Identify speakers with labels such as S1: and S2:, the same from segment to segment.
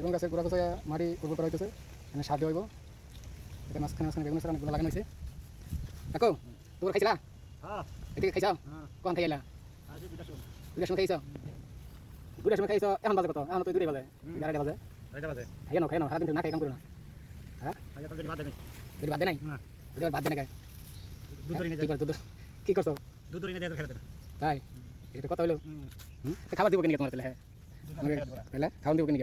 S1: বেগুন গাছের গোড়া গোছায় মাটি উর্বর করা হইতেছে, এখানে সার দেওয়া হইব। এটা মাঝখানে মাঝখানে বেগুন অনেকগুলো লাগানো হয়েছে। দেখো তোর খাইছিলা? এদিকে খাইছ? কখন খাই এলা? দুটার সময় খাইছ? দুটার সময় খাইছ, এখন বাজে কত? এখন তো 2টা বাজে, 11টা বাজে। খাইয়া নাও সারাদিন না খাই কাম করো না। হ্যাঁ যদি বাদ দে নাই, যদি বাদ দে না খায় কি করছো? তাই এটা কথা হইলো, খাবার দিব কিনে তোমার তাহলে? হ্যাঁ তাহলে খাওয়ান দিব কিনে?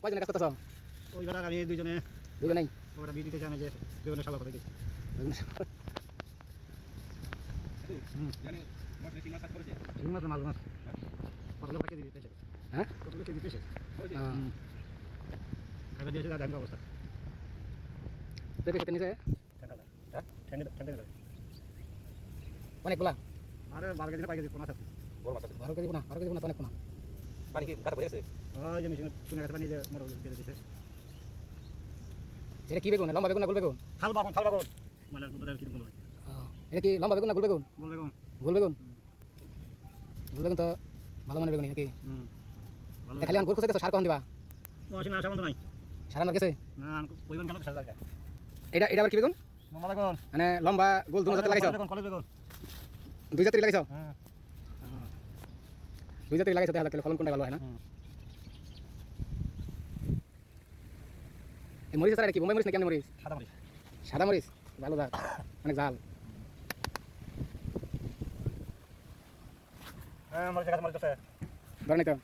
S1: কয়জনে কাজ করতেছ? দুইজন নাই? হ্যাঁ নিচে অনেক বলা 12 কেজি পোনা, 12 কেজি পোনা তো অনেক পোনা। এটা কি বেগুন? লম্বা বেগুন না গোল বেগুন? এটা কি লম্বা বেগুন না গোল বেগুন? গোল বেগুন। গোল বেগুন তো ভালো মানের বেগুন নাকি? খালি গোল খুঁজে সার কখন দিবা? সার আমার গেছে। এটা আবার কি বেগুন? মানে লম্বা গোল দুটো জাতের লাগাইছ? দুই জাতের লাগাইছ? দুই জাতের লাগাইছ, দেখা যাক ফলন কোনটা ভালো হয় না। এই মরিচ ছাড়া কি বোম্বাই মরিচ না কেমন মরিচ? সাদা মরিচ ভালো জাত, অনেক জাল। ধরে নাই তো?